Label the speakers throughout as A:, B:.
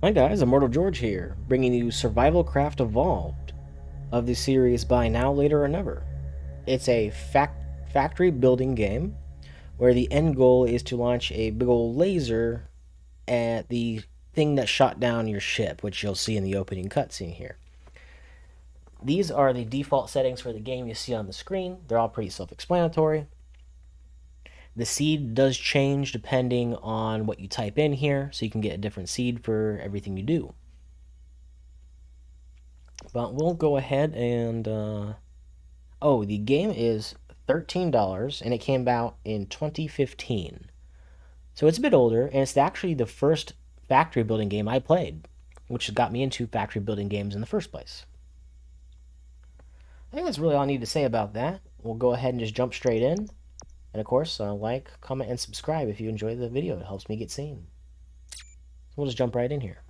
A: Hi guys, Immortal George here, bringing you FortressCraft Evolved of the series Buy Now, Later, or Never. It's a factory building game where the end goal is to launch a big old laser at the thing that shot down your ship, which you'll see in the opening cutscene here. These are the default settings for the game you see on the screen. They're all pretty self-explanatory. The seed does change depending on what you type in here, so you can get a different seed for everything you do. But we'll go ahead and oh, the game is $13 and it came out in 2015. So it's a bit older, and it's actually the first factory building game I played, which got me into factory building games in the first place. I think that's really all I need to say about that. We'll go ahead and just jump straight in. And of course, like, comment, and subscribe if you enjoy the video. It helps me get seen. So we'll just jump right in here.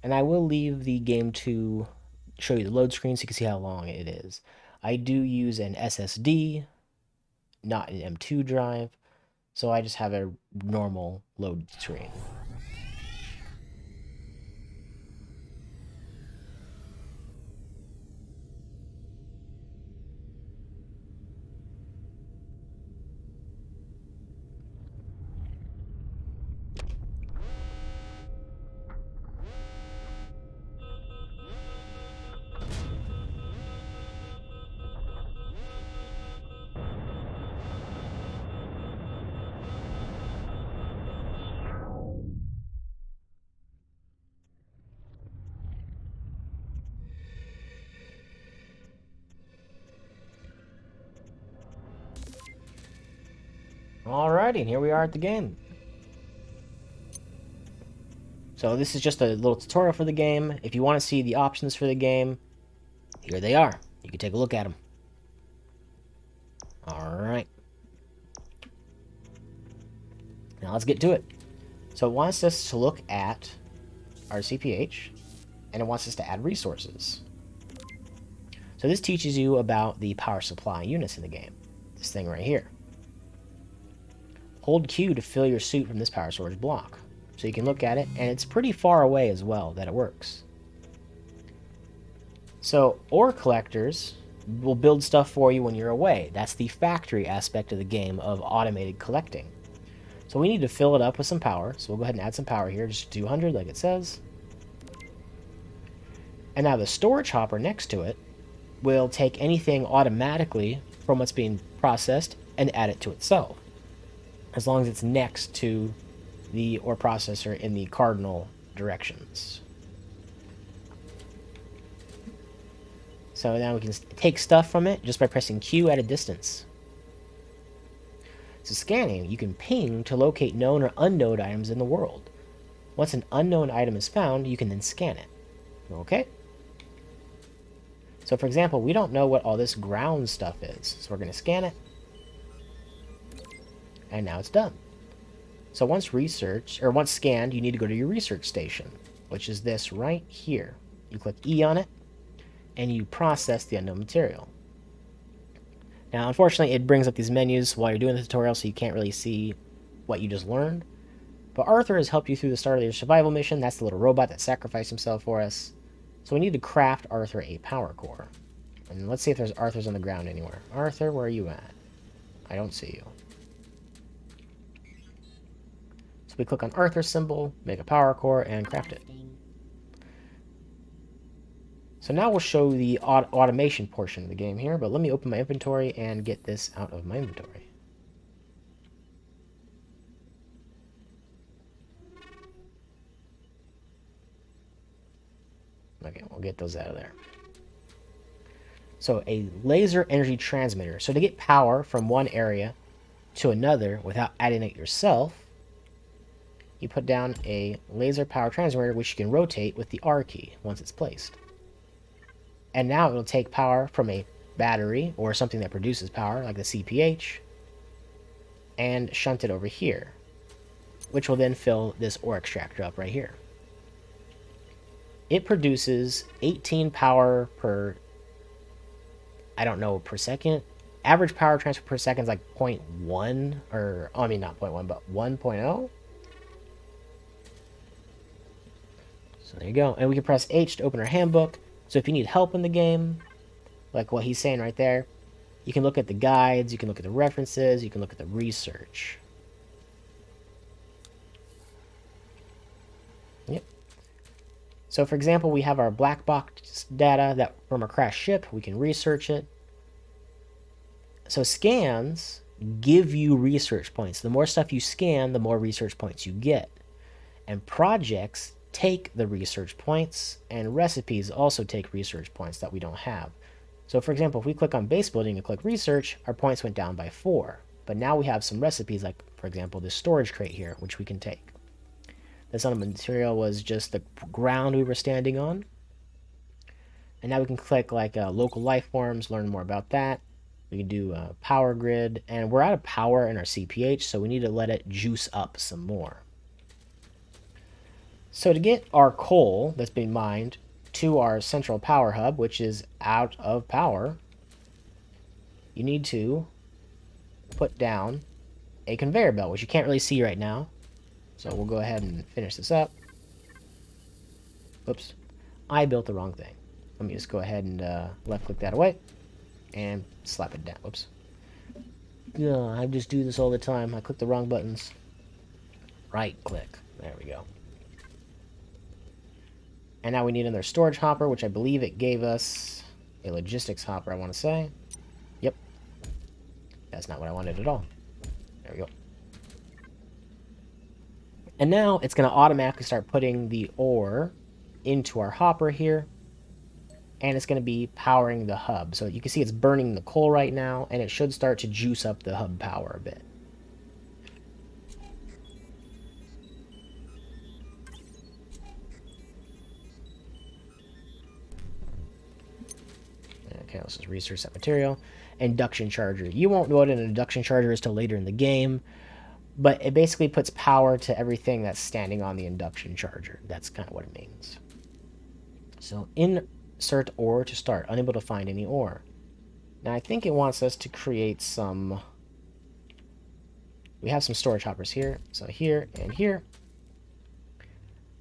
A: And I will leave the game to show you the load screen so you can see how long it is. I do use an SSD, not an M2 drive, so I just have a normal load screen. Alrighty, and here we are at the game. So this is just a little tutorial for the game. If you want to see the options for the game, here they are. You can take a look at them. Alright. Now let's get to it. So it wants us to look at our CPH, and it wants us to add resources. So this teaches you about the power supply units in the game. This thing right here. Hold Q to fill your suit from this power storage block. So you can look at it, and it's pretty far away as well that it works. So ore collectors will build stuff for you when you're away. That's the factory aspect of the game of automated collecting. So we need to fill it up with some power. So we'll go ahead and add some power here, just 200 like it says. And now the storage hopper next to it will take anything automatically from what's being processed and add it to itself, as long as it's next to the ore processor in the cardinal directions. So now we can take stuff from it just by pressing Q at a distance. So scanning, you can ping to locate known or unknown items in the world. Once an unknown item is found, you can then scan it. Okay? So for example, we don't know what all this ground stuff is, so we're going to scan it. And now it's done. So once scanned, you need to go to your research station, which is this right here. You click E on it, and you process the unknown material. Now, unfortunately, it brings up these menus while you're doing the tutorial, so you can't really see what you just learned. But Arthur has helped you through the start of your survival mission. That's the little robot that sacrificed himself for us. So we need to craft Arthur a power core. And let's see if there's Arthurs on the ground anywhere. Arthur, where are you at? I don't see you. So we click on Arthur symbol, make a power core, and craft it. So now we'll show the automation portion of the game here, but let me open my inventory and get this out of my inventory. Okay, we'll get those out of there. So a laser energy transmitter. So to get power from one area to another without adding it yourself, you put down a laser power transmitter, which you can rotate with the R key once it's placed. And now it'll take power from a battery or something that produces power, like the CPH, and shunt it over here, which will then fill this ore extractor up right here. It produces 18 power per, I don't know, per second, average power transfer per second is like 0.1, or, oh, I mean, not 0.1, but 1.0. So there you go. And we can press H to open our handbook. So if you need help in the game, like what he's saying right there, you can look at the guides, you can look at the references, you can look at the research. Yep. So for example, we have our black box data that from a crashed ship. We can research it. So scans give you research points. The more stuff you scan, the more research points you get. And projects take the research points, and recipes also take research points that we don't have. So for example, if we click on base building and click research, our points went down by 4. But now we have some recipes, like for example, this storage crate here, which we can take. This other material was just the ground we were standing on. And now we can click like local life forms, learn more about that. We can do power grid, and we're out of power in our CPH, so we need to let it juice up some more. So to get our coal that's being mined to our central power hub, which is out of power, you need to put down a conveyor belt, which you can't really see right now. So we'll go ahead and finish this up. Oops, I built the wrong thing. Let me just go ahead and left click that away and slap it down. Whoops. I just do this all the time. I click the wrong buttons. Right click. There we go. And now we need another storage hopper, which I believe it gave us a logistics hopper, I want to say. Yep. That's not what I wanted at all. There we go. And now it's going to automatically start putting the ore into our hopper here. And it's going to be powering the hub. So you can see it's burning the coal right now, and it should start to juice up the hub power a bit. Okay, let's just research that material. Induction charger. You won't know what an induction charger is till later in the game, but it basically puts power to everything that's standing on the induction charger. That's kind of what it means. So insert ore to start. Unable to find any ore. Now I think it wants us to create some... We have some storage hoppers here. So here and here.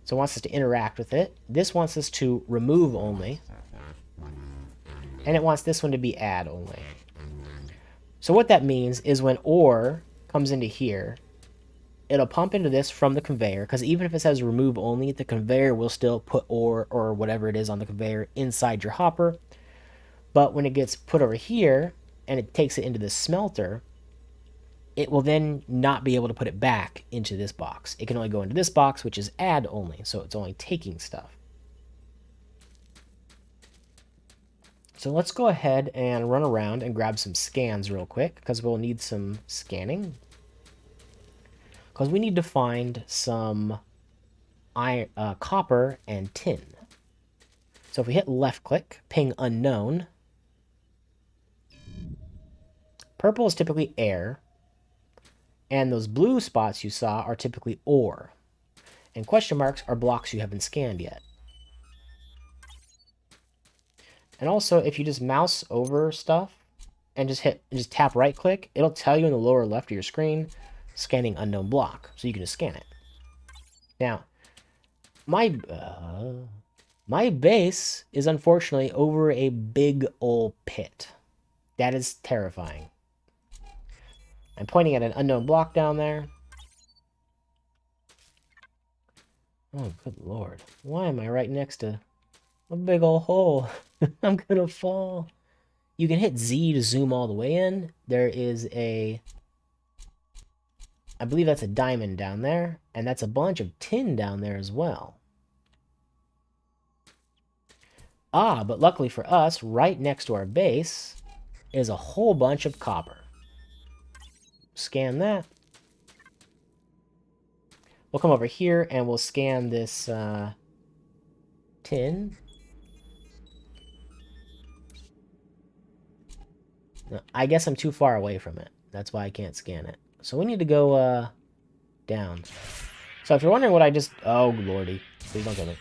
A: So it wants us to interact with it. This wants us to remove only. And it wants this one to be add only. So what that means is when ore comes into here, it'll pump into this from the conveyor, because even if it says remove only, the conveyor will still put ore or whatever it is on the conveyor inside your hopper. But when it gets put over here and it takes it into the smelter, it will then not be able to put it back into this box. It can only go into this box, which is add only, so it's only taking stuff. So let's go ahead and run around and grab some scans real quick, because we'll need some scanning. Because we need to find some copper and tin. So if we hit left click, ping unknown. Purple is typically air. And those blue spots you saw are typically ore. And question marks are blocks you haven't scanned yet. And also, if you just mouse over stuff and just tap right click, it'll tell you in the lower left of your screen, scanning unknown block. So you can just scan it. Now, my base is unfortunately over a big old pit. That is terrifying. I'm pointing at an unknown block down there. Oh, good lord. Why am I right next to a big old hole? I'm gonna fall. You can hit Z to zoom all the way in. There is a... I believe that's a diamond down there. And that's a bunch of tin down there as well. Ah, but luckily for us, right next to our base is a whole bunch of copper. Scan that. We'll come over here and we'll scan this tin. No, I guess I'm too far away from it. That's why I can't scan it. So we need to go down. So if you're wondering what I just... Oh, lordy. Please don't kill me.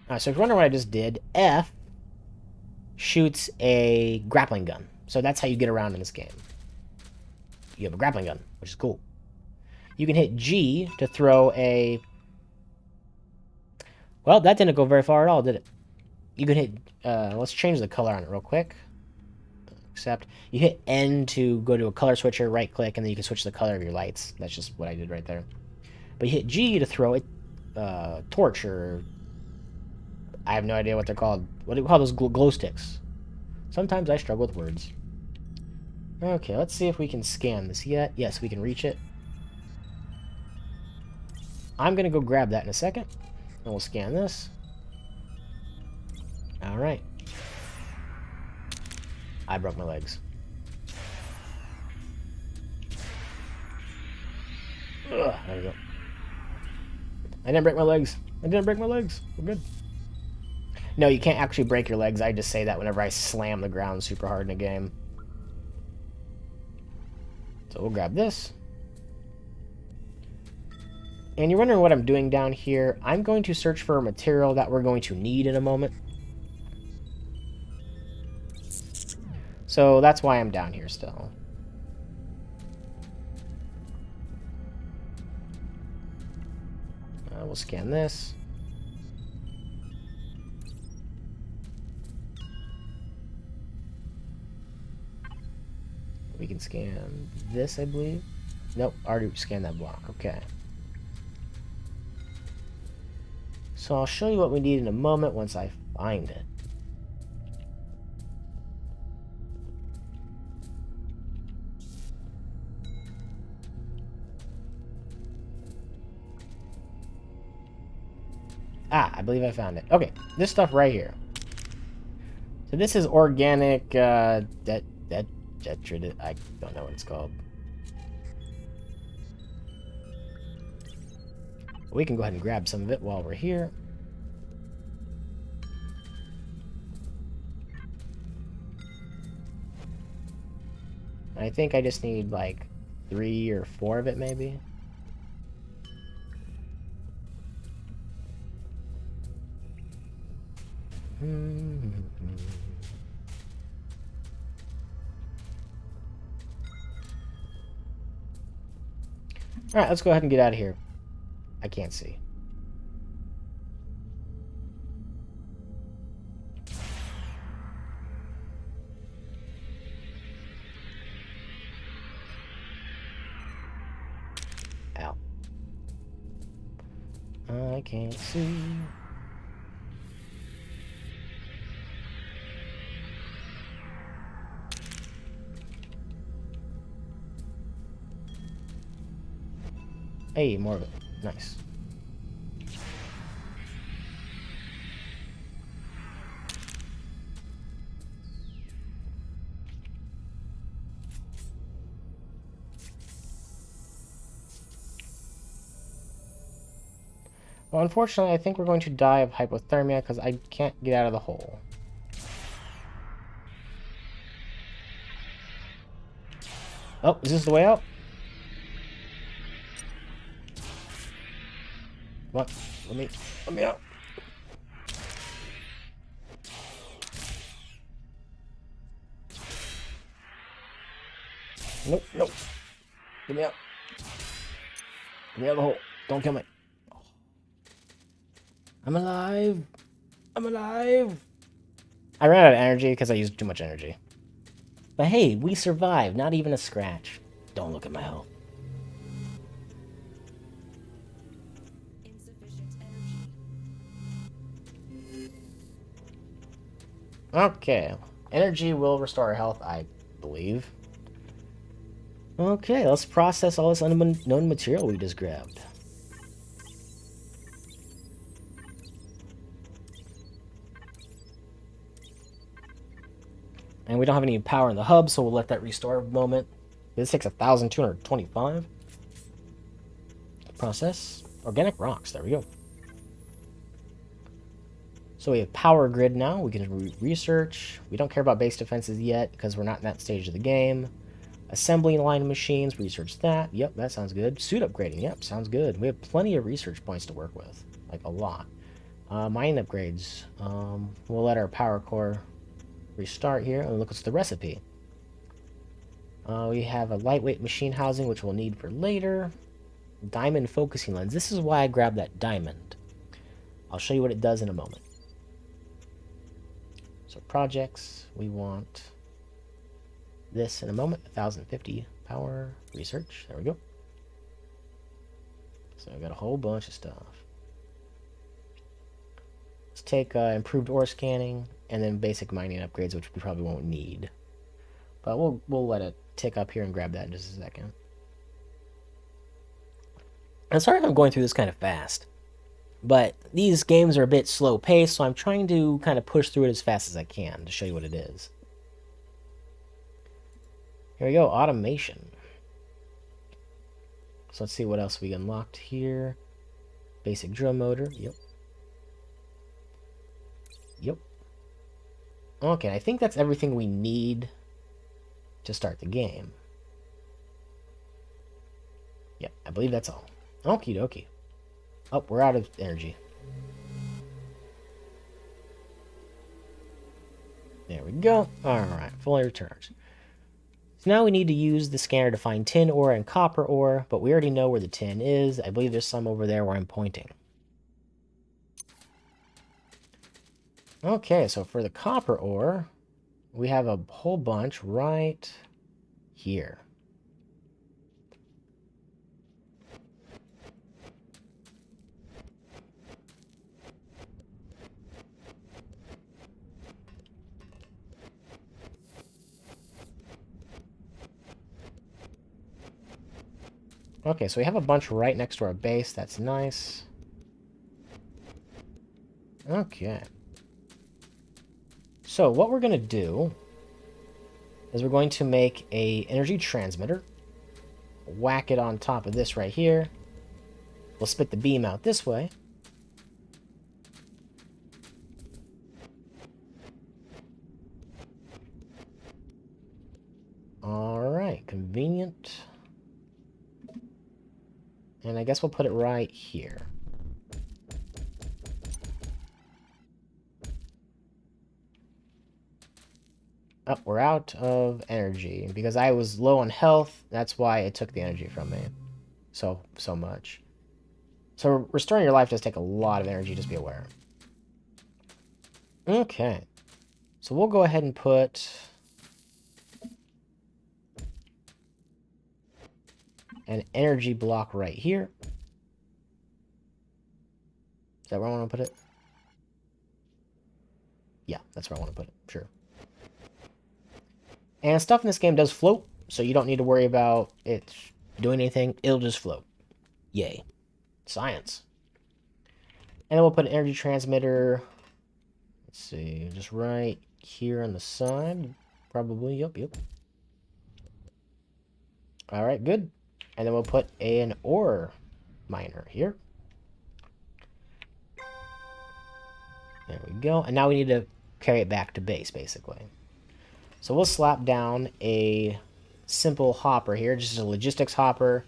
A: Alright, so if you're wondering what I just did, F shoots a grappling gun. So that's how you get around in this game. You have a grappling gun, which is cool. You can hit G to throw a... Well, that didn't go very far at all, did it? You can hit... let's change the color on it real quick. Except you hit N to go to a color switcher, right click, and then you can switch the color of your lights. That's just what I did right there. But you hit G to throw a torch, or I have no idea what they're called. What do we call those glow sticks? Sometimes I struggle with words. Okay, let's see if we can scan this yet. Yes, we can reach it. I'm gonna go grab that in a second, and we'll scan this. All right. I broke my legs. Ugh, there we go. I didn't break my legs. I didn't break my legs. We're good. No, you can't actually break your legs. I just say that whenever I slam the ground super hard in a game. So we'll grab this. And you're wondering what I'm doing down here. I'm going to search for a material that we're going to need in a moment. So that's why I'm down here still. We'll scan this. We can scan this, I believe. Nope, already scanned that block. Okay. So I'll show you what we need in a moment once I find it. Ah, I believe I found it. Okay, this stuff right here. So this is organic, detritus. I don't know what it's called. We can go ahead and grab some of it while we're here. I think I just need like 3 or 4 of it, maybe. Alright, let's go ahead and get out of here. I can't see. Ow. I can't see. Hey, more of it. Nice. Well, unfortunately, I think we're going to die of hypothermia because I can't get out of the hole. Oh, is this the way out? What? Let me out. Nope, nope. Get me out. Get me out of the hole. Don't kill me. I'm alive. I'm alive. I ran out of energy because I used too much energy. But hey, we survived. Not even a scratch. Don't look at my health. Okay. Energy will restore our health, I believe. Okay, let's process all this unknown material we just grabbed. And we don't have any power in the hub, so we'll let that restore a moment. This takes 1,225. Process. Organic rocks, there we go. So we have power grid now. We can research. We don't care about base defenses yet because we're not in that stage of the game. Assembly line machines, research that. Yep, that sounds good. Suit upgrading, yep, sounds good. We have plenty of research points to work with, like a lot. Mine upgrades. We'll let our power core restart here and look at the recipe. We have a lightweight machine housing, which we'll need for later. Diamond focusing lens. This is why I grabbed that diamond. I'll show you what it does in a moment. So projects, we want this in a moment. 1050 power research. There we go. So I got a whole bunch of stuff. Let's take improved ore scanning and then basic mining upgrades, which we probably won't need. But we'll let it tick up here and grab that in just a second. I'm sorry if I'm going through this kind of fast, but these games are a bit slow paced, so I'm trying to kind of push through it as fast as I can to show you what it is. Here we go, automation. So let's see what else we unlocked here. Basic drill motor, yep. Yep. Okay, I think that's everything we need to start the game. Yep, I believe that's all. Okie dokie. Oh, we're out of energy. There we go. Alright, fully returned. So now we need to use the scanner to find tin ore and copper ore, but we already know where the tin is. I believe there's some over there where I'm pointing. Okay, so for the copper ore, we have a whole bunch right here. Okay, so we have a bunch right next to our base. That's nice. Okay. So what we're going to do is we're going to make a energy transmitter. Whack it on top of this right here. We'll spit the beam out this way. Alright, convenient. And I guess we'll put it right here. Oh, we're out of energy. Because I was low on health, that's why it took the energy from me. So much. So restoring your life does take a lot of energy, just be aware. Okay. So we'll go ahead and put an energy block right here. Is that where I want to put it? Yeah, that's where I want to put it. Sure. And stuff in this game does float, so you don't need to worry about it doing anything. It'll just float. Yay. Science. And then we'll put an energy transmitter. Let's see, just right here on the side. Probably, yep. Alright, good. And then we'll put an ore miner here. There we go. And now we need to carry it back to base, basically. So we'll slap down a simple hopper here, just a logistics hopper.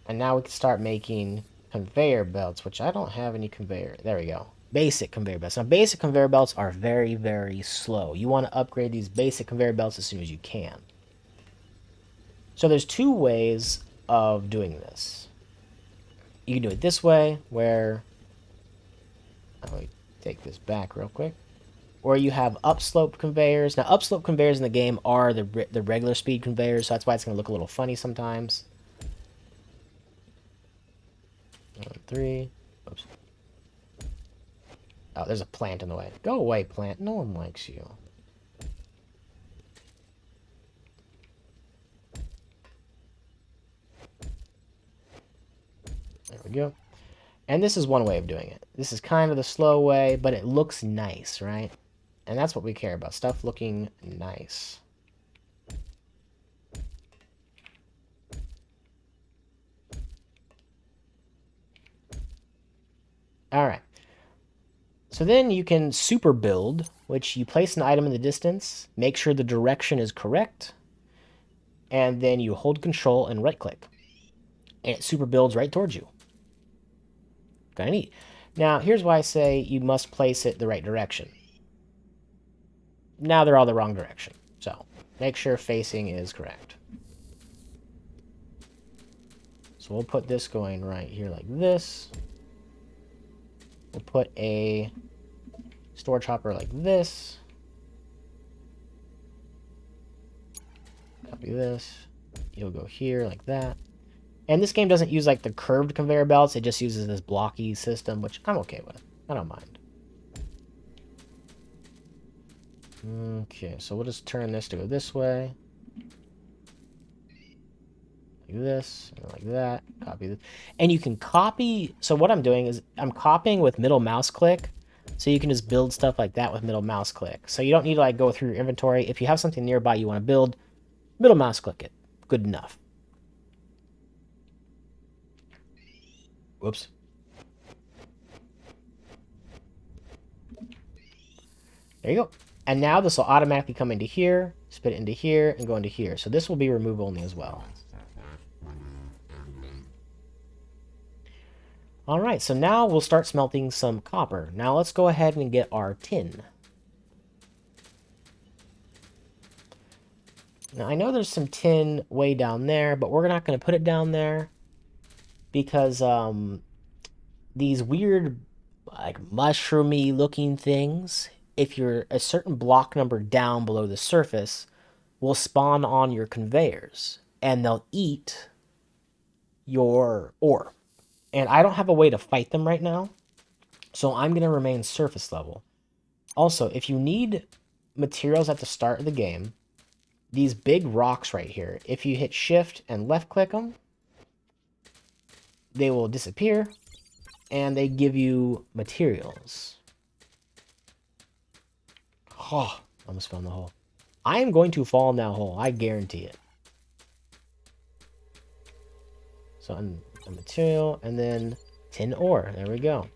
A: And now we can start making conveyor belts, which I don't have any conveyor. There we go. Basic conveyor belts. Now, basic conveyor belts are very, very slow. You want to upgrade these basic conveyor belts as soon as you can. So there's two ways of doing this. You can do it this way, where... Let me take this back real quick. Or you have upslope conveyors. Now, upslope conveyors in the game are the regular speed conveyors, so that's why it's going to look a little funny sometimes. 1, 3. Oops. Oh, there's a plant in the way. Go away, plant. No one likes you. There we go. And this is one way of doing it. This is kind of the slow way, but it looks nice, right? And that's what we care about. Stuff looking nice. Alright. So then you can super build, which you place an item in the distance, make sure the direction is correct, and then you hold control and right click. And it super builds right towards you. Kinda neat. Now, here's why I say you must place it the right direction. Now they're all the wrong direction. So, Make sure facing is correct. So we'll put this going right here like this. We'll put a storage hopper like this. Copy this. You'll go here like that. And this game doesn't use like the curved conveyor belts. It just uses this blocky system, which I'm okay with. I don't mind. Okay, so we'll just turn this to go this way. Like this, and like that. Copy this. And you can copy. So what I'm doing is I'm copying with middle mouse click. So you can just build stuff like that with middle mouse click. So you don't need to like go through your inventory. If you have something nearby you want to build, middle mouse click it. Good enough. Whoops. There you go. And now this will automatically come into here, spit it into here, and go into here. So this will be remove only as well. All right, so now we'll start smelting some copper. Now let's go ahead and get our tin. Now I know there's some tin way down there, but we're not going to put it down there because these weird, like mushroomy looking things, if you're a certain block number down below the surface, will spawn on your conveyors and they'll eat your ore. And I don't have a way to fight them right now, so I'm going to remain surface level. Also, if you need materials at the start of the game, these big rocks right here, if you hit shift and left click them, they will disappear and they give you materials. Oh, I almost fell in the hole. I am going to fall in that hole. I guarantee it. So a material and then tin ore. There we go.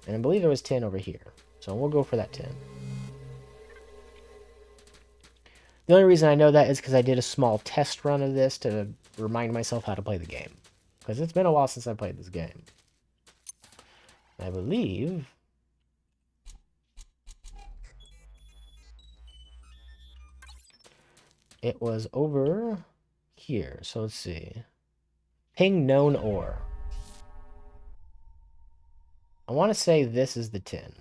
A: And I believe there was tin over here. So we'll go for that tin. The only reason I know that is because I did a small test run of this to remind myself how to play the game. Because it's been a while since I played this game. I believe it was over here. So let's see. Ping known ore. I want to say this is the tin.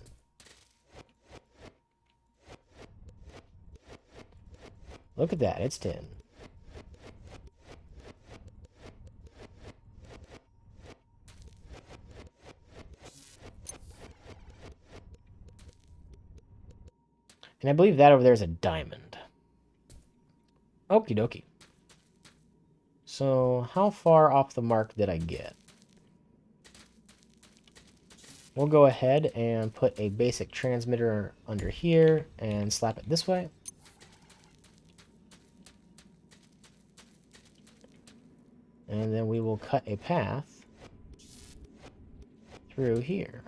A: Look at that. It's tin. And I believe that over there is a diamond. Okie dokie. So, how far off the mark did I get? We'll go ahead and put a basic transmitter under here and slap it this way. And then we will cut a path through here.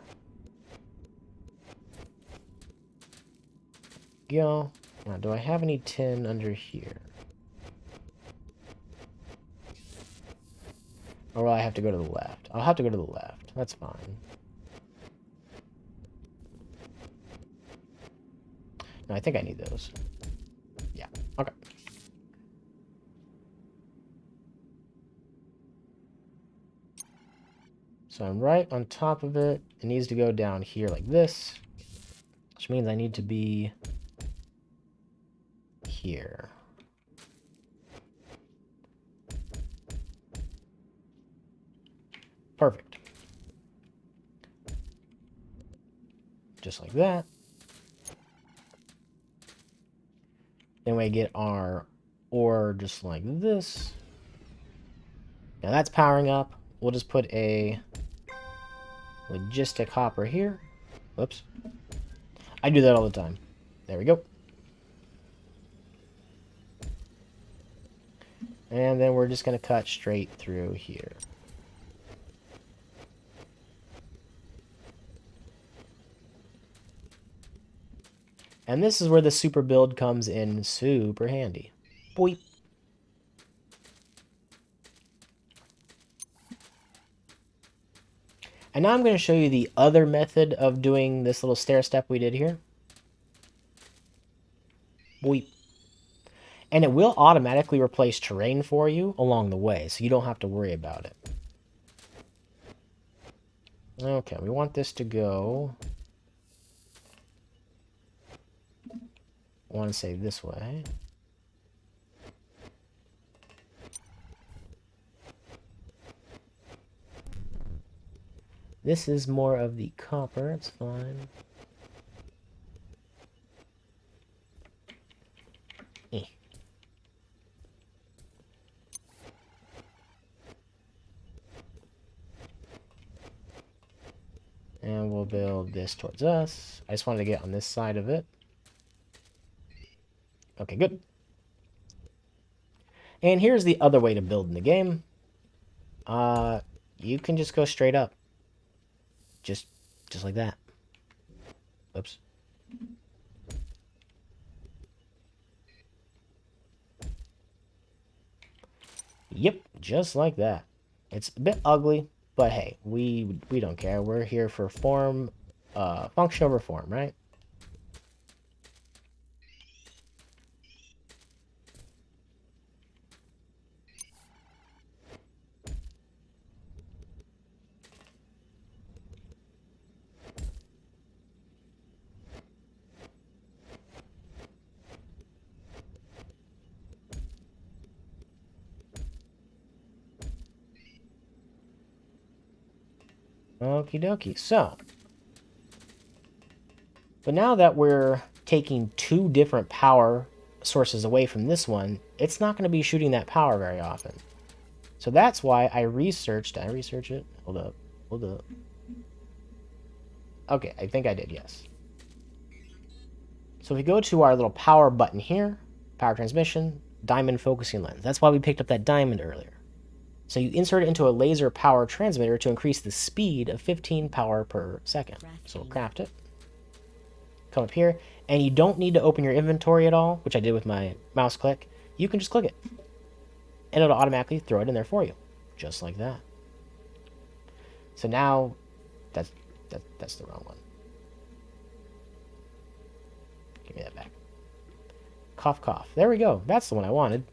A: Go. Now, do I have any tin under here? Or will I have to go to the left? I'll have to go to the left. That's fine. No, I think I need those. Yeah, okay. So I'm right on top of it. It needs to go down here like this, which means I need to be here. Perfect. Just like that. Then we get our ore just like this. Now that's powering up. We'll just put a logistic hopper here. Whoops. I do that all the time. There we go. And then we're just going to cut straight through here. And this is where the super build comes in super handy. Boop. And now I'm going to show you the other method of doing this little stair step we did here. Boop. And it will automatically replace terrain for you along the way, so you don't have to worry about it. Okay, we want this to go... I want to say this way. This is more of the copper, it's fine. Eh. And we'll build this towards us. I just wanted to get on this side of it. Okay, good. And here's the other way to build in the game. You can just go straight up. Just like that. Oops. Yep, just like that. It's a bit ugly, but hey, we don't care. We're here for form, function over form, right? Okie dokie. So, but now that we're taking two different power sources away from this one, it's not going to be shooting that power very often. So that's why I researched. Did I research it? Hold up. Hold up. Okay, I think I did, yes. So if we go to our little power button here, power transmission, diamond focusing lens. That's why we picked up that diamond earlier. So you insert it into a laser power transmitter to increase the speed of 15 power per second. So we'll craft it. Come up here, and you don't need to open your inventory at all, which I did with my mouse click. You can just click it, and it'll automatically throw it in there for you, just like that. So now, that's the wrong one. Give me that back. Cough, cough. There we go. That's the one I wanted.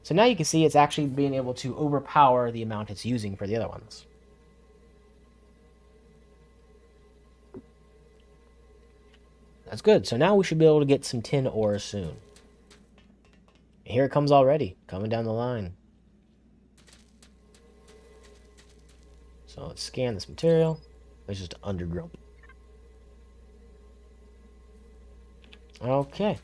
A: So now you can see it's actually being able to overpower the amount it's using for the other ones. That's good. So now we should be able to get some tin ore soon. Here it comes already, coming down the line. So let's scan this material. It's just undergrowth. Okay.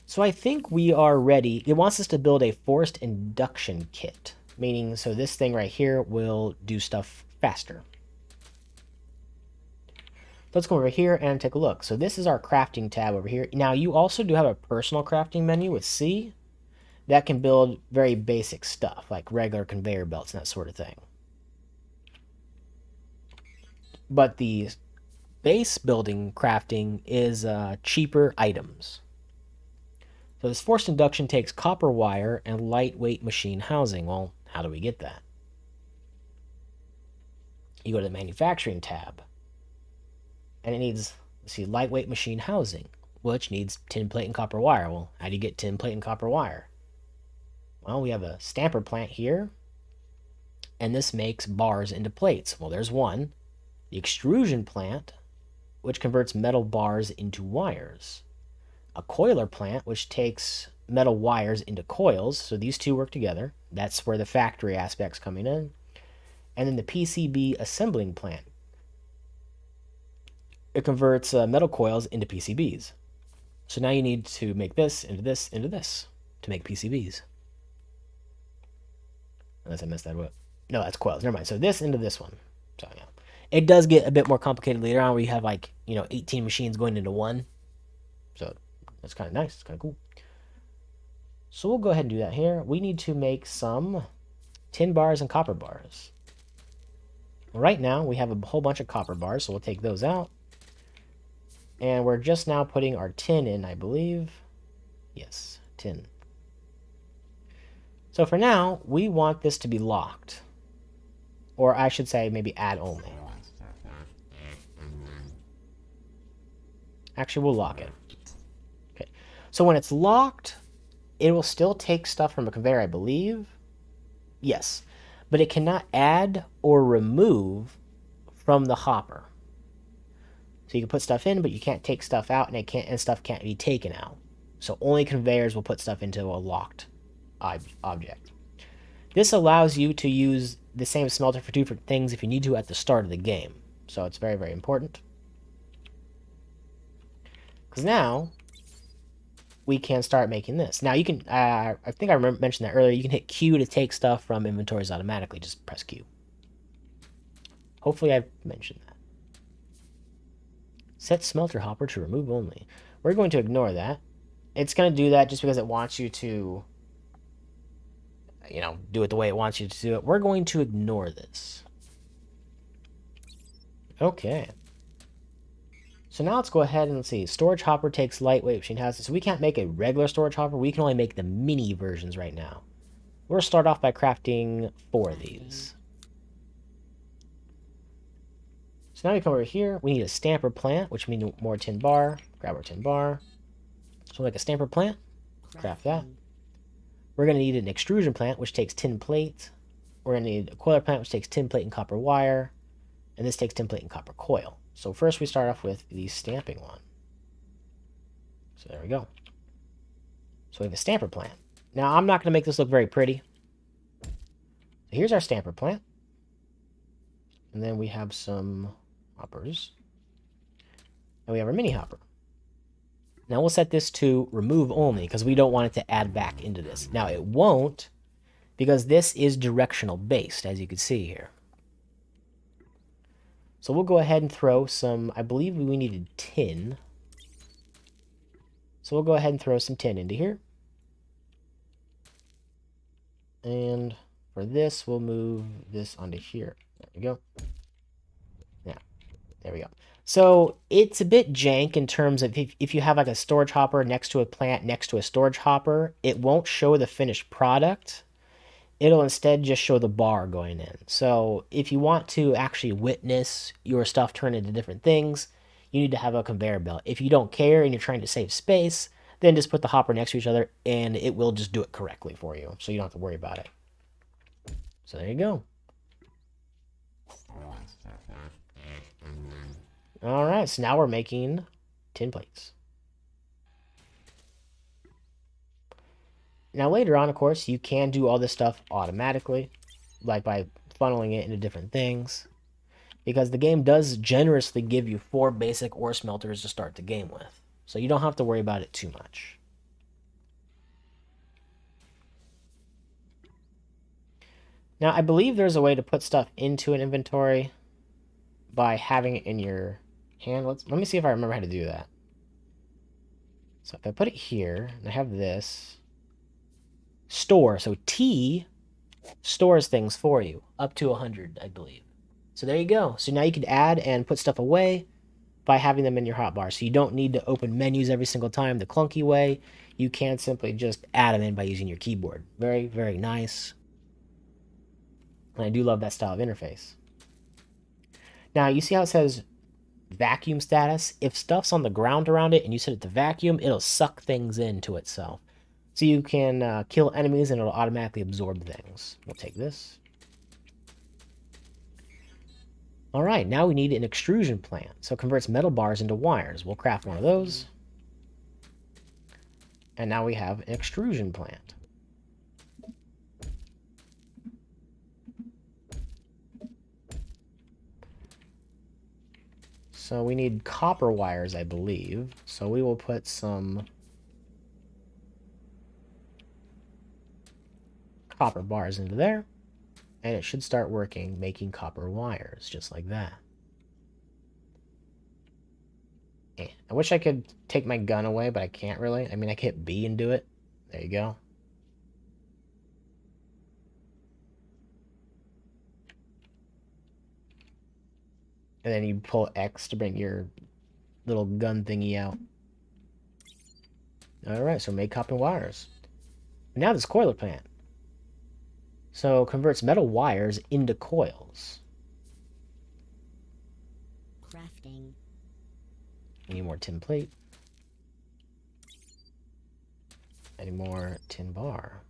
A: So I think we are ready. It wants us to build a forced induction kit, meaning so this thing right here will do stuff faster. Let's go over here and take a look. So this is our crafting tab over here. Now you also do have a personal crafting menu with C that can build very basic stuff like regular conveyor belts and that sort of thing. But the base building crafting is cheaper items. So this forced induction takes copper wire and lightweight machine housing. Well, how do we get that? You go to the manufacturing tab. And it needs, let's see, lightweight machine housing, which needs tin plate and copper wire. Well, how do you get tin plate and copper wire? Well, we have a stamper plant here. And this makes bars into plates. Well, there's one. The extrusion plant, which converts metal bars into wires. A coiler plant, which takes metal wires into coils. So these two work together. That's where the factory aspect's coming in. And then the PCB assembling plant. It converts metal coils into PCBs. So now you need to make this into this into this to make PCBs. Unless I messed that up. No, that's coils. Never mind. So this into this one. So yeah. It does get a bit more complicated later on where you have 18 machines going into one. So that's kind of nice. It's kind of cool. So we'll go ahead and do that here. We need to make some tin bars and copper bars. Right now, we have a whole bunch of copper bars, so we'll take those out. And we're just now putting our tin in, I believe. Yes, tin. So for now, we want this to be locked. Or I should say maybe add only. Actually, we'll lock it. Okay. So when it's locked, it will still take stuff from a conveyor, I believe. Yes. But it cannot add or remove from the hopper. So you can put stuff in, but you can't take stuff out, and stuff can't be taken out. So only conveyors will put stuff into a locked object. This allows you to use the same smelter for two different things if you need to at the start of the game. So it's very, very important. Because now we can start making this. Now you can, I think I mentioned that earlier, you can hit Q to take stuff from inventories automatically. Just press Q. Hopefully I've mentioned that. Set smelter hopper to remove only. We're going to ignore that. It's going to do that just because it wants you to, do it the way it wants you to do it. We're going to ignore this. Okay. So now let's go ahead and let's see. Storage hopper takes lightweight machine houses. So we can't make a regular storage hopper. We can only make the mini versions right now. We'll start off by crafting 4 of these. So now we come over here. We need a stamper plant, which means more tin bar. Grab our tin bar. So we'll make a stamper plant. Craft that. We're going to need an extrusion plant, which takes tin plate. We're going to need a coiler plant, which takes tin plate and copper wire. And this takes tin plate and copper coil. So first we start off with the stamping one. So there we go. So we have a stamper plant. Now I'm not going to make this look very pretty. So here's our stamper plant. And then we have some hoppers. And we have our mini hopper. Now we'll set this to remove only because we don't want it to add back into this. Now it won't because this is directional based, as you can see here. So we'll go ahead and throw some, I believe we needed tin. So we'll go ahead and throw some tin into here. And for this, we'll move this onto here. There we go. Yeah, there we go. So it's a bit jank in terms of if you have like a storage hopper next to a plant next to a storage hopper, it won't show the finished product. It'll instead just show the bar going in. So if you want to actually witness your stuff turn into different things, you need to have a conveyor belt. If you don't care and you're trying to save space, then just put the hopper next to each other and it will just do it correctly for you. So you don't have to worry about it. So there you go. All right, so now we're making tin plates. Now later on, of course, you can do all this stuff automatically, like by funneling it into different things, because the game does generously give you 4 basic ore smelters to start the game with, so you don't have to worry about it too much. Now, I believe there's a way to put stuff into an inventory by having it in your hand. Let me see if I remember how to do that. So if I put it here, and I have this, store, so T stores things for you, up to 100, I believe. So there you go. So now you can add and put stuff away by having them in your hotbar. So you don't need to open menus every single time the clunky way. You can simply just add them in by using your keyboard. Very, very nice. And I do love that style of interface. Now, you see how it says vacuum status? If stuff's on the ground around it and you set it to vacuum, it'll suck things into itself. So you can kill enemies and it'll automatically absorb things. We'll take this. All right, now we need an extrusion plant. So it converts metal bars into wires. We'll craft one of those. And now we have an extrusion plant. So we need copper wires, I believe. So we will put some copper bars into there. And it should start working, making copper wires, just like that. I wish I could take my gun away, but I can't really. I mean, I can hit B and do it. There you go. And then you pull X to bring your little gun thingy out. Alright, so make copper wires. Now this coiler plant. So converts metal wires into coils.
B: Crafting.
A: We need more tin plate. Any more tin bar?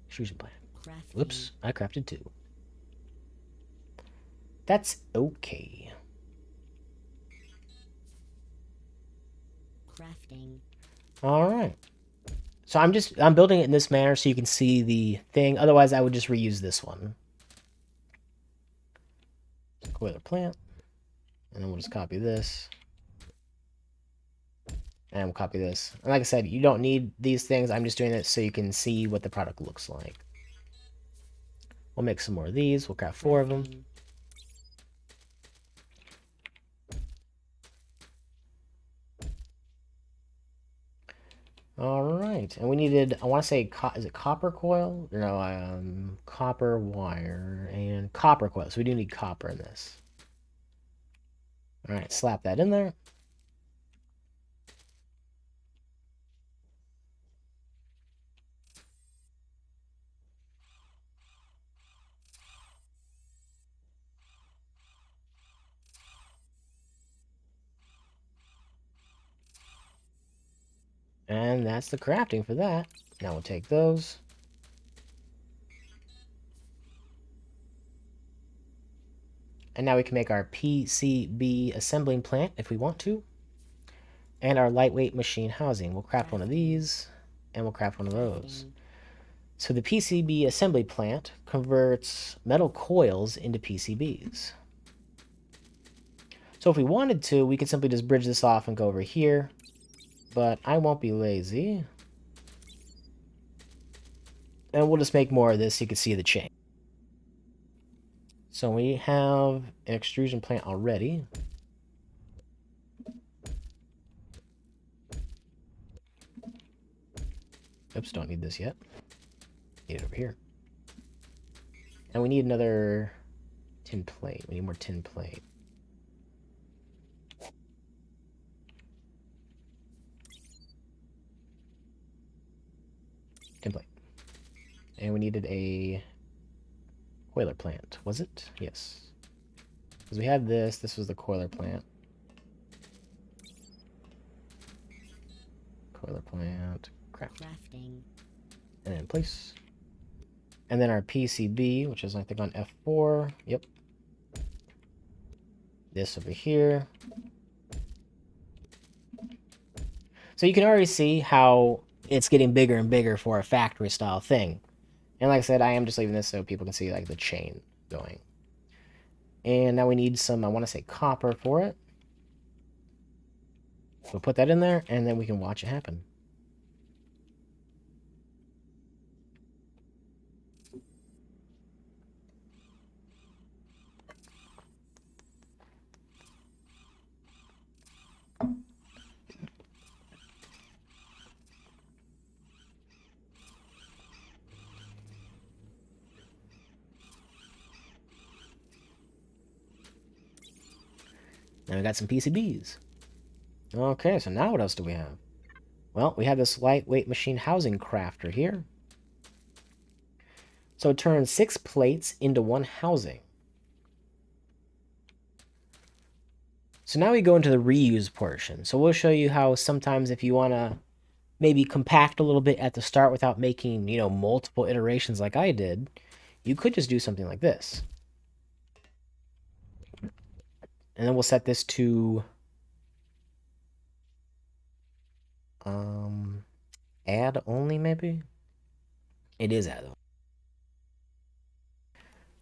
A: Extrusion plant. Whoops, I crafted 2. That's okay.
B: Crafting.
A: Alright. So I'm building it in this manner so you can see the thing. Otherwise, I would just reuse this one. Coiler plant. And then we'll just copy this. And we'll copy this. And like I said, you don't need these things. I'm just doing it so you can see what the product looks like. We'll make some more of these. We'll craft 4 of them. Alright. And we needed, I want to say, is it copper coil? No, copper wire and copper coil. So we do need copper in this. Alright, slap that in there. And that's the crafting for that. Now we'll take those. And now we can make our PCB assembling plant if we want to. And our lightweight machine housing. We'll craft one of these, and we'll craft one of those. So the PCB assembly plant converts metal coils into PCBs. So if we wanted to, we could simply just bridge this off and go over here. But I won't be lazy. And we'll just make more of this so you can see the chain. So we have an extrusion plant already. Oops, don't need this yet. Need it over here. And we need another tin plate. We need more tin plate. Tin plate. And we needed a coiler plant. Was it? Yes. Because we had this. This was the coiler plant. Coiler plant. Crafting. And then place. And then our PCB, which is I think on F4. Yep. This over here. So you can already see how it's getting bigger and bigger for a factory style thing. And like I said, I am just leaving this so people can see like the chain going. And now we need some, I want to say copper for it. We'll put that in there and then we can watch it happen. Now we got some PCBs. Okay, so now what else do we have? Well, we have this lightweight machine housing crafter here. So it turns 6 plates into 1 housing. So now we go into the reuse portion. So we'll show you how sometimes if you want to maybe compact a little bit at the start without making, multiple iterations like I did, you could just do something like this. And then we'll set this to add only, maybe? It is add only.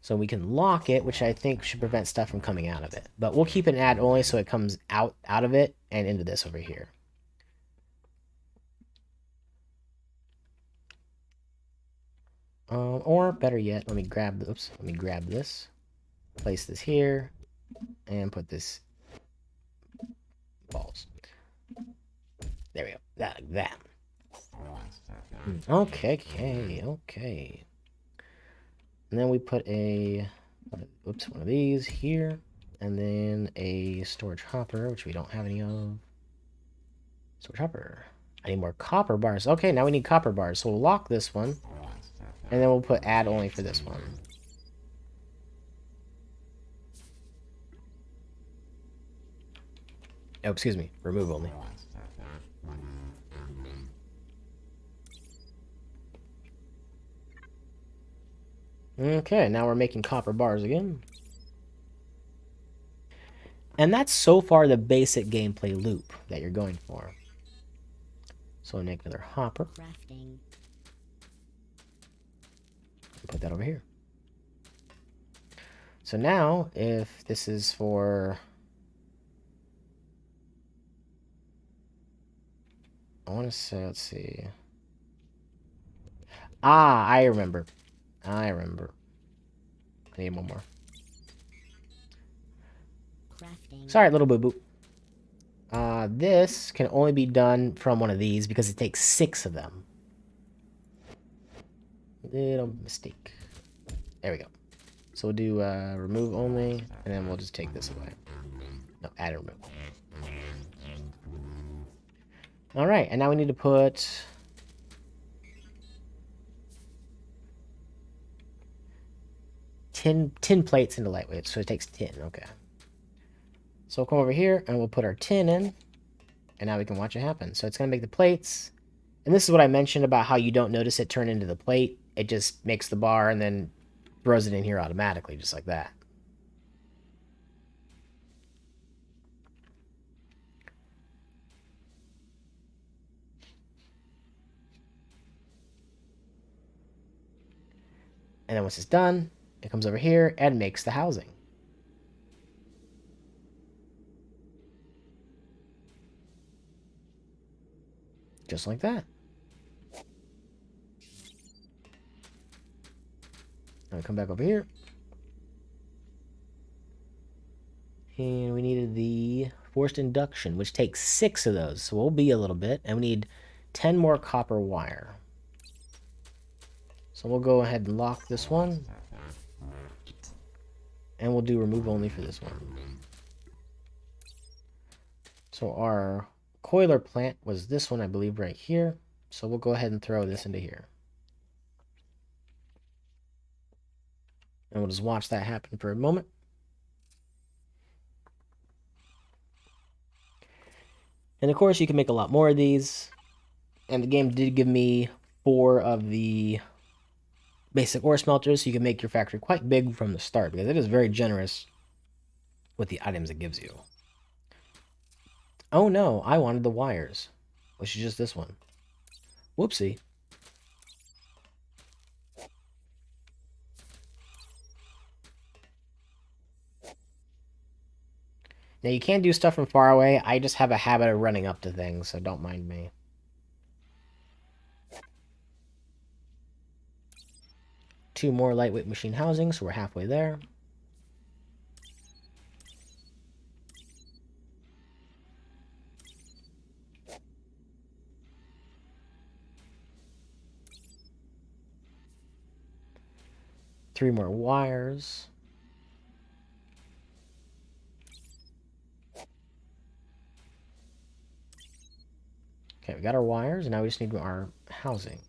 A: So we can lock it, which I think should prevent stuff from coming out of it. But we'll keep it add only so it comes out of it and into this over here. Or better yet, let me grab this, place this here, and put this balls. There we go. That. Okay. And then we put one of these here, and then a storage hopper, which we don't have any of. Storage hopper. I need more copper bars. Okay, now we need copper bars, so we'll lock this one, and then we'll put add only for this one. Oh, excuse me. Remove only. Okay, now we're making copper bars again. And that's so far the basic gameplay loop that you're going for. So we'll make another hopper. Crafting. Put that over here. So now, if this is for... I want to say, let's see. Ah, I remember. I need one more. Crafting. Sorry, little boo-boo. This can only be done from one of these because it takes 6 of them. Little mistake. There we go. So we'll do remove only, and then we'll just take this away. No, add and remove. Alright, and now we need to put... 10 plates into lightweight, so it takes 10, okay. So we'll come over here, and we'll put our tin in, and now we can watch it happen. So it's going to make the plates, and this is what I mentioned about how you don't notice it turn into the plate. It just makes the bar and then throws it in here automatically, just like that. And then once it's done, it comes over here and makes the housing. Just like that. Now we come back over here. And we needed the forced induction, which takes 6 of those. So we'll be a little bit. And we need 10 more copper wire. So we'll go ahead and lock this one. And we'll do remove only for this one. So our coiler plant was this one, I believe, right here. So we'll go ahead and throw this into here. And we'll just watch that happen for a moment. And of course, you can make a lot more of these. And the game did give me 4 of the basic ore smelters, so you can make your factory quite big from the start, because it is very generous with the items it gives you. Oh no, I wanted the wires, which is just this one. Whoopsie. Now you can do stuff from far away. I just have a habit of running up to things, so don't mind me. Two more lightweight machine housings, so we're halfway there. Three more wires. Okay, we got our wires, and now we just need our housing.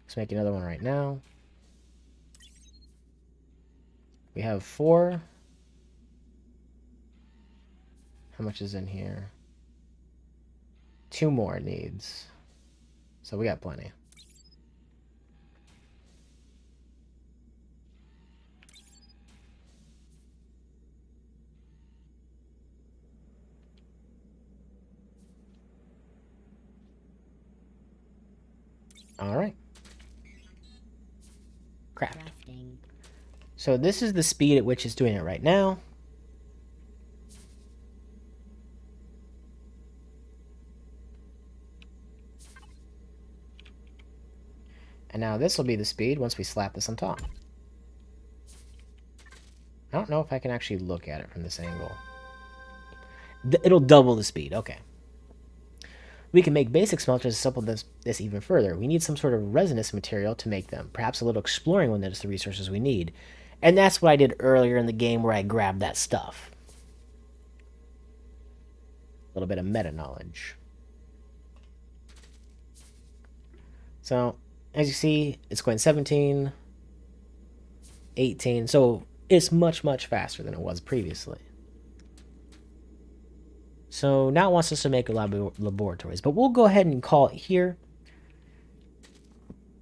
A: Let's make another one right now. We have 4. How much is in here? 2 more needs. So we got plenty. Alright. Craft. Crafting. So this is the speed at which it's doing it right now. And now this will be the speed once we slap this on top. I don't know if I can actually look at it from this angle. It'll double the speed. Okay. We can make basic smelters to supplement this even further. We need some sort of resinous material to make them. Perhaps a little exploring will notice the resources we need. And that's what I did earlier in the game where I grabbed that stuff. A little bit of meta knowledge. So, as you see, it's going 17, 18. So, it's much, much faster than it was previously. So now it wants us to make laboratories, but we'll go ahead and call it here.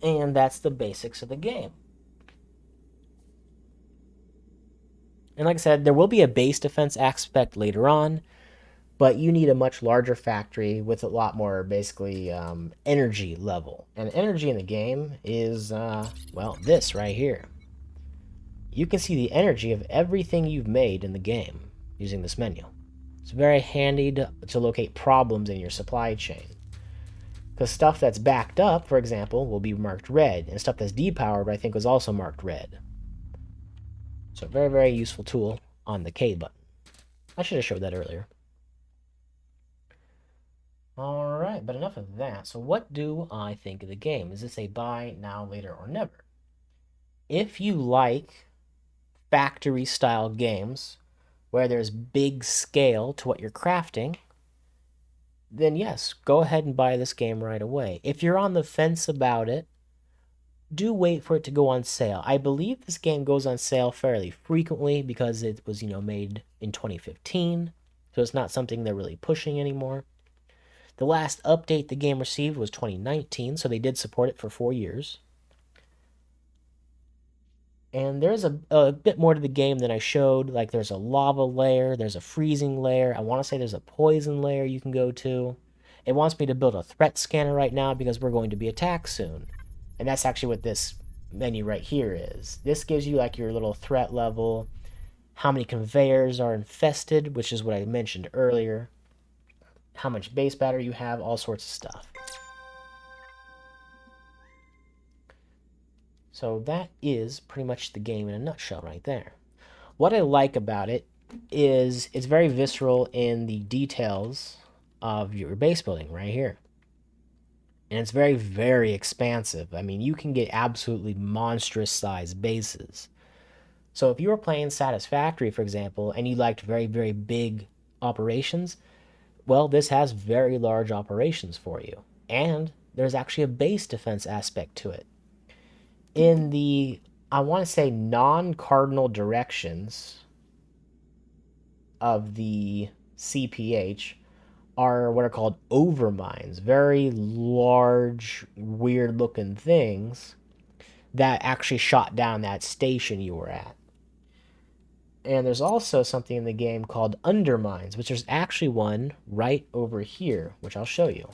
A: And that's the basics of the game. And like I said, there will be a base defense aspect later on, but you need a much larger factory with a lot more, basically, energy level. And energy in the game is, well, this right here. You can see the energy of everything you've made in the game using this menu. It's very handy to locate problems in your supply chain. Because stuff that's backed up, for example, will be marked red, and stuff that's depowered, I think, was also marked red. So very, very useful tool on the K button. I should have showed that earlier. Alright, but enough of that. So what do I think of the game? Is this a buy now, later, or never? If you like factory-style games, where there's big scale to what you're crafting, then yes, go ahead and buy this game right away. If you're on the fence about it, do wait for it to go on sale. I believe this game goes on sale fairly frequently because it was, made in 2015, so it's not something they're really pushing anymore. The last update the game received was 2019, so they did support it for 4 years. And there's a bit more to the game than I showed. Like, there's a lava layer, there's a freezing layer. I want to say there's a poison layer you can go to. It wants me to build a threat scanner right now because we're going to be attacked soon. And that's actually what this menu right here is. This gives you, like, your little threat level, how many conveyors are infested, which is what I mentioned earlier, how much base battery you have, all sorts of stuff. So that is pretty much the game in a nutshell right there. What I like about it is it's very visceral in the details of your base building right here. And it's very, very expansive. I mean, you can get absolutely monstrous sized bases. So if you were playing Satisfactory, for example, and you liked very, very big operations, well, this has very large operations for you. And there's actually a base defense aspect to it. In the, I want to say, non-cardinal directions of the CPH are what are called overmines. Very large, weird-looking things that actually shot down that station you were at. And there's also something in the game called undermines, which there's actually one right over here, which I'll show you.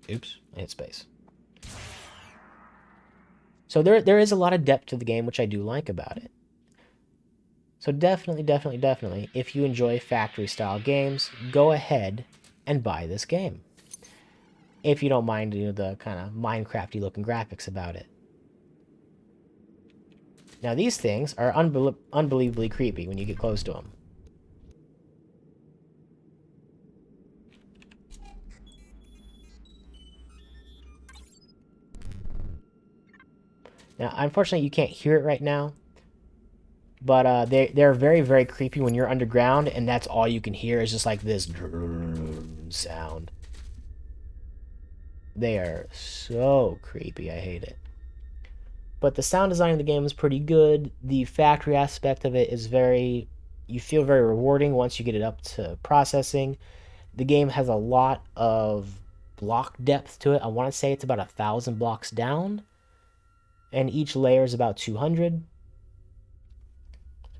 A: Oops, I hit space. So there is a lot of depth to the game, which I do like about it. So definitely, if you enjoy factory-style games, go ahead and buy this game. If you don't mind, the kind of Minecraft-y looking graphics about it. Now these things are unbelievably creepy when you get close to them. Now, unfortunately, you can't hear it right now, but they're very, very creepy when you're underground, and that's all you can hear is just like this sound. They are so creepy, I hate it. But the sound design of the game is pretty good. The factory aspect of it is you feel very rewarding once you get it up to processing. The game has a lot of block depth to it. I want to say it's about 1,000 blocks down, and each layer is about 200.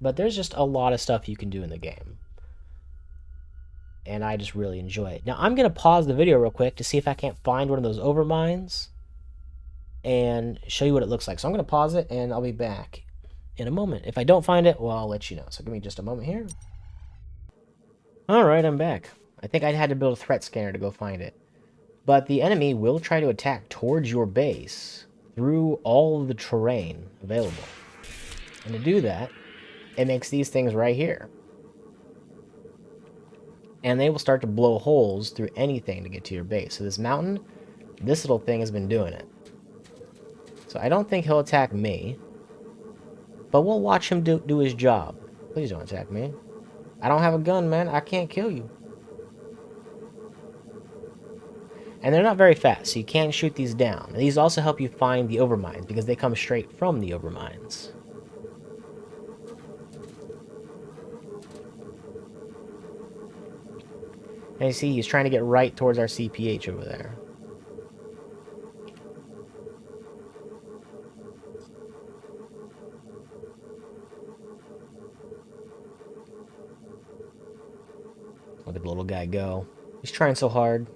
A: But there's just a lot of stuff you can do in the game, and I just really enjoy it. Now I'm going to pause the video real quick to see if I can't find one of those overmines and show you what it looks like. So I'm going to pause it, and I'll be back in a moment. If I don't find it, well, I'll let you know. So give me just a moment here. Alright, I'm back. I think I had to build a threat scanner to go find it. But the enemy will try to attack towards your base through all of the terrain available. And to do that, it makes these things right here. And they will start to blow holes through anything to get to your base. So this mountain, this little thing has been doing it. So I don't think he'll attack me, but we'll watch him do his job. Please don't attack me. I don't have a gun, man. I can't kill you. And they're not very fast, so you can shoot these down. And these also help you find the overmines, because they come straight from the overmines. And you see, he's trying to get right towards our CPH over there. Look at the little guy go. He's trying so hard.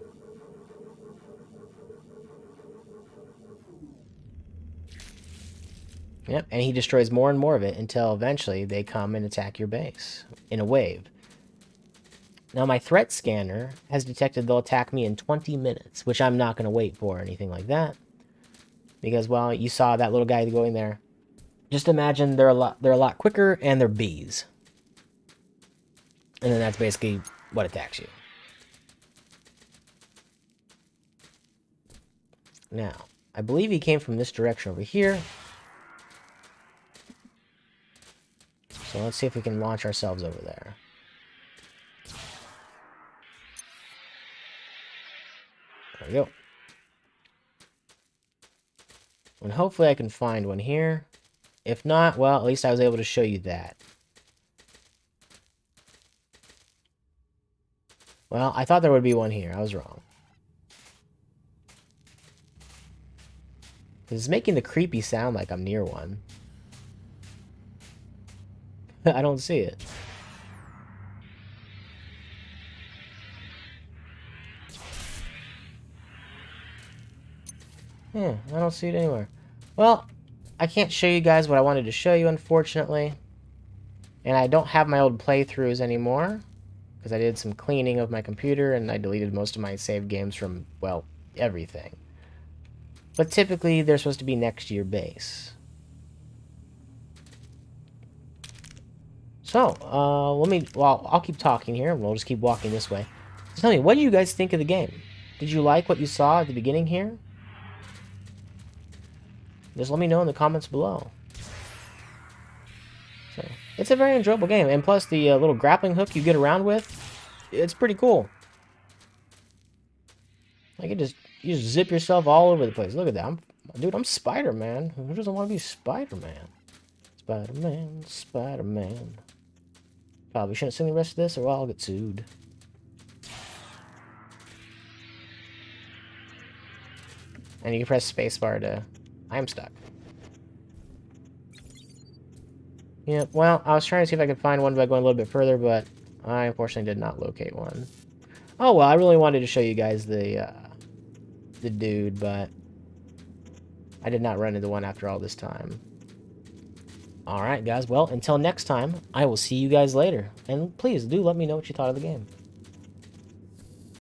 A: Yep, and he destroys more and more of it until eventually they come and attack your base in a wave. Now, my threat scanner has detected they'll attack me in 20 minutes, which I'm not going to wait for or anything like that. Because, well, you saw that little guy going there. Just imagine they're a lot quicker and they're bees. And then that's basically what attacks you. Now, I believe he came from this direction over here. So let's see if we can launch ourselves over there. There we go. And hopefully I can find one here. If not, well, at least I was able to show you that. Well, I thought there would be one here. I was wrong. It's making the creepy sound like I'm near one. I don't see it. Yeah, I don't see it anywhere. Well, I can't show you guys what I wanted to show you, unfortunately. And I don't have my old playthroughs anymore. Because I did some cleaning of my computer and I deleted most of my saved games from, well, everything. But typically, they're supposed to be next to your base. So, well, I'll keep talking here. We'll just keep walking this way. So tell me, what do you guys think of the game? Did you like what you saw at the beginning here? Just let me know in the comments below. So, it's a very enjoyable game. And plus, the little grappling hook you get around with, it's pretty cool. Like, you just zip yourself all over the place. Look at that. Dude, I'm Spider-Man. Who doesn't want to be Spider-Man? Spider-Man, Spider-Man. Probably shouldn't sing the rest of this or I'll get sued. And you can press spacebar to... I'm stuck. Yeah, well, I was trying to see if I could find one by going a little bit further, but I unfortunately did not locate one. Oh, well, I really wanted to show you guys the dude, but I did not run into one after all this time. Alright, guys, well, until next time, I will see you guys later. And please, do let me know what you thought of the game.